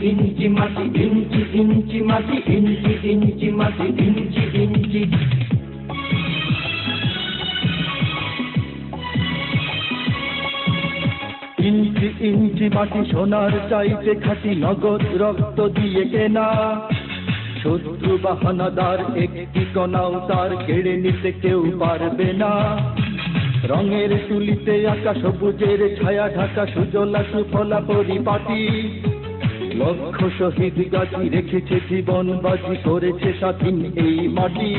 ইঞ্চি মাটি, ইঞ্চি ইঞ্চি মাটি, ইঞ্চি ইঞ্চি মাটি, ইঞ্চি ইঞ্চি। ইঞ্চি ইঞ্চি মাটি সোনার চাইতে খাঁটি, নগদ রক্ত দিয়ে কেনা। শত্রু বাহানাদার একটি কণাও তার কেড়ে নিতে কেউ পারবে না। রঙের তুলিতে আঁকা সবুজের ছায়া ঢাকা সুজলা সুফলা পরিপাটি। লক্ষ শহীদ গাছি রেখেছে জীবন বাজি, করেছে স্বাধীন এই মাটি।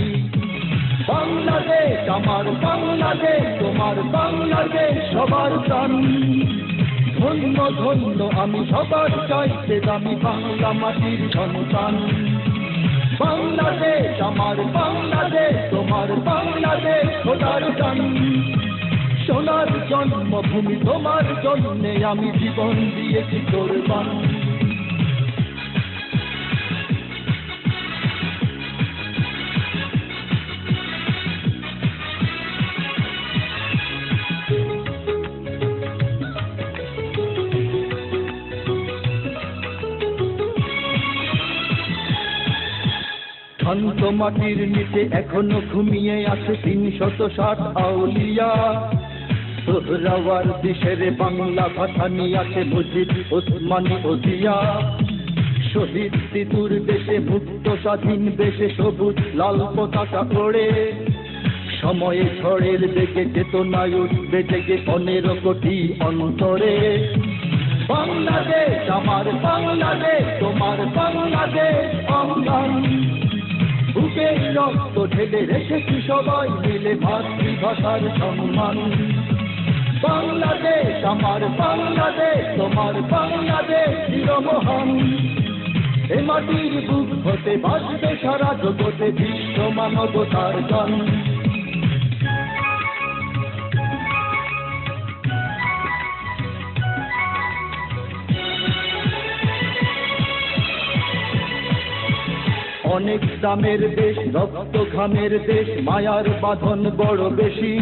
বাংলাদেশ আমার বাংলাদেশ, তোমার বাংলাদেশ সবার প্রাণ। ধন্য ধন্য আমি সবার চাইতে দামি বাংলা মাটির সন্তান। বাংলাদেশ আমার বাংলাদেশ, তোমার বাংলাদেশ খোদার গান। সোনার জন্মভূমি তোমার জন্যে আমি জীবন দিয়েছি কোরবান। শান্ত মাটির নিচে এখনো ঘুমিয়ে আছে ৩৬০ আউলিয়া। সোহরাওয়ার দেশের বাংলা ভাষা নিয়ে আছে মুজিব, ওসমানী ও জিয়া। শহীদ তিতুর দেশে মুক্ত স্বাধীন দেশে সবুজ লাল পতাকা ওড়ে। সময়ে ঝড়ের বেগে চেতনায় উঠবে জেগে ১৫ কোটি অন্তরে। বাংলাদেশ আমার বাংলাদেশ, তোমার বাংলাদেশ অঙ্গন। বুকে রক্ত ঢেলে রেখেছি সবাই মিলে মাতৃভাষার সম্মান। বাংলাদেশ আমার বাংলাদেশ, তোমার বাংলাদেশ চিরমহান। এ মাটির বুক হতে ভাসবে সারা জগতে বিশ্ব মানবতার গান। অনেক দামের দেশ, রক্ত ঘামের দেশ, মায়ার বাঁধন বড় বেশি।